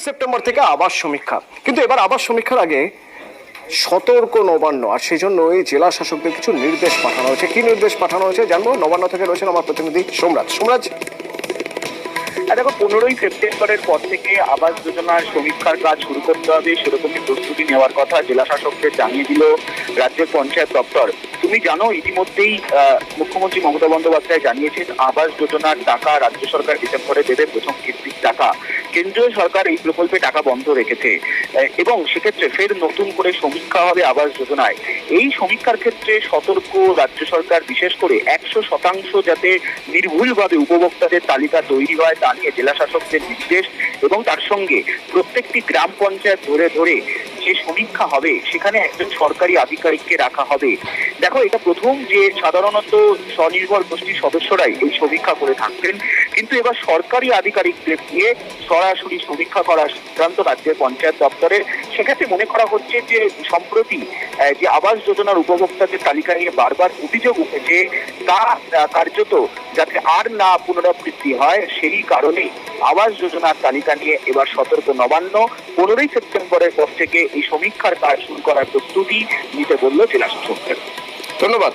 September থেকে আবাস সমীক্ষা, কিন্তু এবার আবাস সমীক্ষার আগে সতর্ক নবান্ন, আর সেই জন্যই জেলা শাসকদের কিছু নির্দেশ পাঠানো হয়েছে। কি নির্দেশ পাঠানো হয়েছে জানবো। নবান্ন থেকে রয়েছেন আমার প্রতিনিধি সোমরাজ। দেখো, 15ই সেপ্টেম্বরের পর থেকে আবাস যোজনার সমীক্ষার কাজ শুরু করতে হবে, সেরকমই প্রস্তুতি নেওয়ার কথা জেলা শাসকদের জানিয়ে দিল রাজ্যের পঞ্চায়েত দপ্তর। তুমি জানো, ইতিমধ্যেই মুখ্যমন্ত্রী মমতা বন্দ্যোপাধ্যায় জানিয়েছেন আবাস যোজনার টাকা রাজ্য সরকার ডিসেম্বরে দেবে, প্রথম কিস্তির টাকা। কেন্দ্রীয় সরকার এই প্রকল্পে টাকা বন্ধ রেখেছে এবং সেক্ষেত্রে ফের নতুন করে সমীক্ষা হবে আবাস যোজনায়। এই সমীক্ষার ক্ষেত্রে সতর্ক রাজ্য সরকার, বিশেষ করে 100% যাতে নির্ভুলভাবে উপভোক্তাদের তালিকা তৈরি হয় তা নিয়ে জেলা শাসকদের নির্দেশ, এবং তার সঙ্গে প্রত্যেকটি গ্রাম পঞ্চায়েত ধরে ধরে যে সমীক্ষা হবে সেখানে একজন সরকারি আধিকারিককে রাখা হবে। দেখো, এটা প্রথম যে সাধারণত স্বনির্ভর গোষ্ঠীর সদস্যরাই এই সমীক্ষা করে থাকতেন, কিন্তু এবার সরকারি আধিকারিকদের দিয়ে সরাসরি সমীক্ষা করার সিদ্ধান্ত রাজ্যের পঞ্চায়েত দপ্তরের। সেক্ষেত্রে মনে করা হচ্ছে যে সম্প্রতি যে আবাস যোজনার উপভোক্তাদের তালিকা নিয়ে বারবার অভিযোগ উঠেছে তা কার্যত যাতে আর না পুনরাবৃত্তি হয়, সেই কারণে আবাস যোজনার তালিকা নিয়ে এবার সতর্ক নবান্ন। 15ই সেপ্টেম্বরের পর থেকে এই সমীক্ষার কাজ শুরু করার প্রস্তুতি নিতে বলল জেলা শাসকদের। ধন্যবাদ।